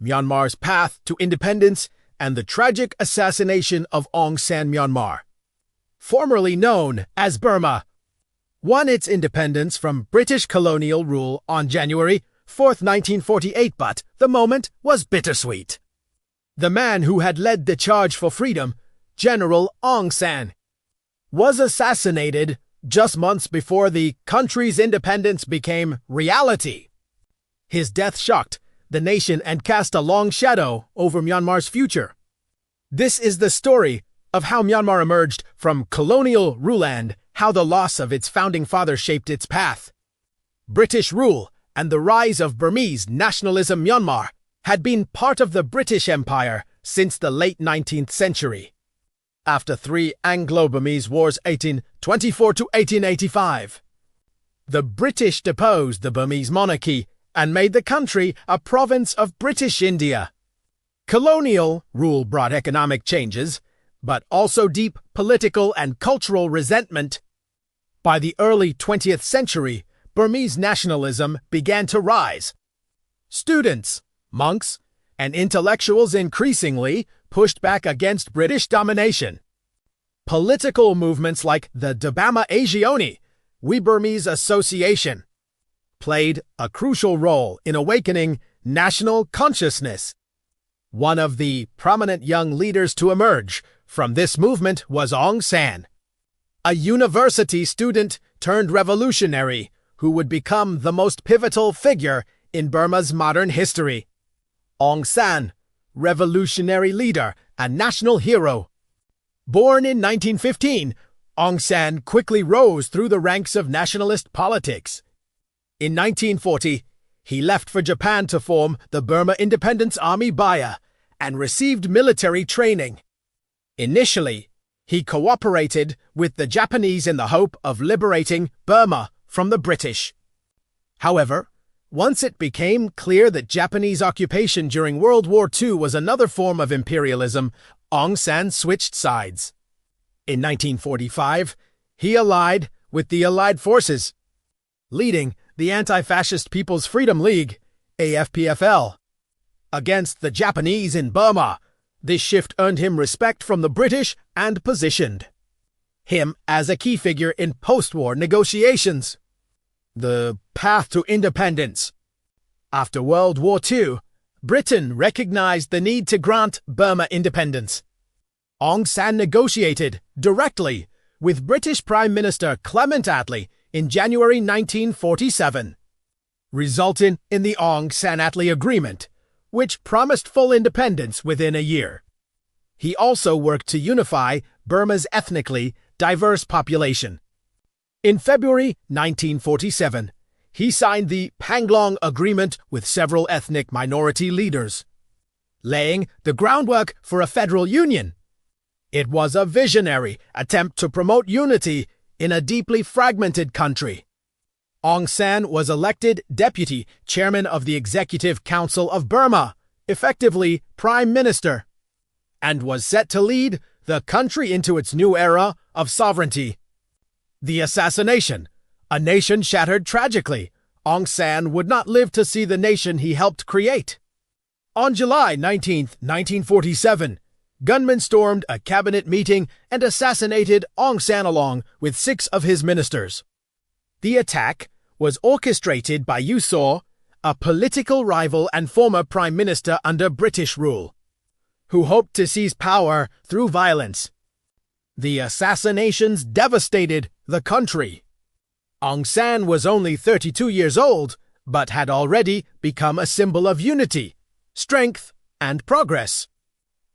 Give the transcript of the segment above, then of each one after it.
Myanmar's path to independence, and the tragic assassination of Aung San Myanmar, formerly known as Burma, won its independence from British colonial rule on January 4, 1948, but the moment was bittersweet. The man who had led the charge for freedom, General Aung San, was assassinated just months before the country's independence became reality. His death shocked the nation and cast a long shadow over Myanmar's future. This is the story of how Myanmar emerged from colonial rule and how the loss of its founding father shaped its path. British rule and the rise of Burmese nationalism. Myanmar had been part of the British Empire since the late 19th century. After 3 Anglo-Burmese wars 1824 to 1885, the British deposed the Burmese monarchy and made the country a province of British India. Colonial rule brought economic changes, but also deep political and cultural resentment. By the early 20th century, Burmese nationalism began to rise. Students, monks, and intellectuals increasingly pushed back against British domination. Political movements like the Dabama Agioni, We Burmese Association, played a crucial role in awakening national consciousness. One of the prominent young leaders to emerge from this movement was Aung San, a university student turned revolutionary who would become the most pivotal figure in Burma's modern history. Aung San, revolutionary leader and national hero. Born in 1915, Aung San quickly rose through the ranks of nationalist politics. In 1940, he left for Japan to form the Burma Independence Army BIA and received military training. Initially, he cooperated with the Japanese in the hope of liberating Burma from the British. However, once it became clear that Japanese occupation during World War II was another form of imperialism, Aung San switched sides. In 1945, he allied with the Allied forces, leading the Anti-Fascist People's Freedom League, AFPFL, against the Japanese in Burma. This shift earned him respect from the British and positioned him as a key figure in post-war negotiations. The path to independence. After World War II, Britain recognized the need to grant Burma independence. Aung San negotiated directly with British Prime Minister Clement Attlee in January 1947, resulting in the Aung San-Attlee Agreement, which promised full independence within a year. He also worked to unify Burma's ethnically diverse population. In February 1947, he signed the Panglong Agreement with several ethnic minority leaders, laying the groundwork for a federal union. It was a visionary attempt to promote unity in a deeply fragmented country. Aung San was elected deputy chairman of the Executive Council of Burma, effectively prime minister, and was set to lead the country into its new era of sovereignty. The assassination. A nation shattered tragically. Aung San would not live to see the nation he helped create. On July 19, 1947, gunmen stormed a cabinet meeting and assassinated Aung San along with 6 of his ministers. The attack was orchestrated by U Thaw, a political rival and former prime minister under British rule, who hoped to seize power through violence. The assassinations devastated the country. Aung San was only 32 years old, but had already become a symbol of unity, strength, and progress.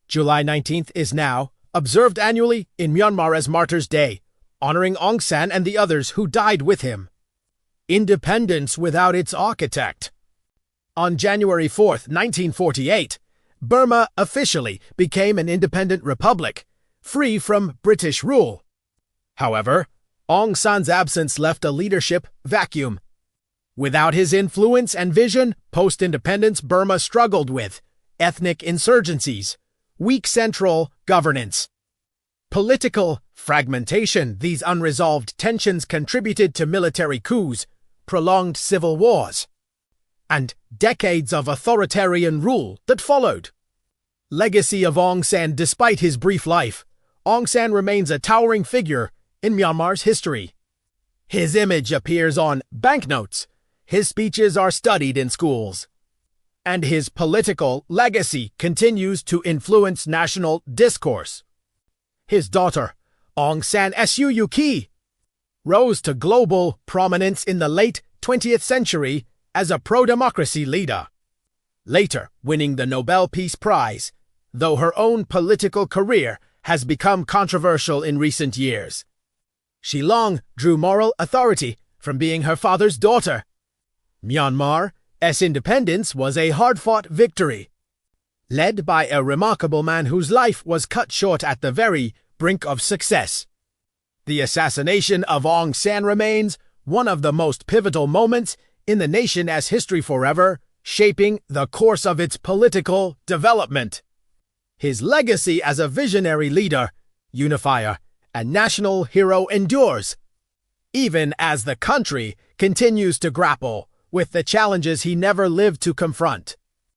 July 19th is now observed annually in Myanmar as Martyrs' Day, honoring Aung San and the others who died with him. Independence without its architect. On January 4th, 1948, Burma officially became an independent republic, free from British rule. However, Aung San's absence left a leadership vacuum. Without his influence and vision, post-independence Burma struggled with ethnic insurgencies, weak central governance, political fragmentation. These unresolved tensions contributed to military coups, prolonged civil wars, and decades of authoritarian rule that followed. Legacy of Aung San. Despite his brief life, Aung San remains a towering figure in Myanmar's history. His image appears on banknotes, his speeches are studied in schools, and his political legacy continues to influence national discourse. His daughter, Aung San Suu Kyi, rose to global prominence in the late 20th century as a pro-democracy leader, later winning the Nobel Peace Prize, though her own political career has become controversial in recent years. She long drew moral authority from being her father's daughter. Myanmar's independence was a hard-fought victory, led by a remarkable man whose life was cut short at the very brink of success. The assassination of Aung San remains one of the most pivotal moments in the nation as history forever, shaping the course of its political development. His legacy as a visionary leader, unifier, and national hero endures, even as the country continues to grapple with the challenges he never lived to confront.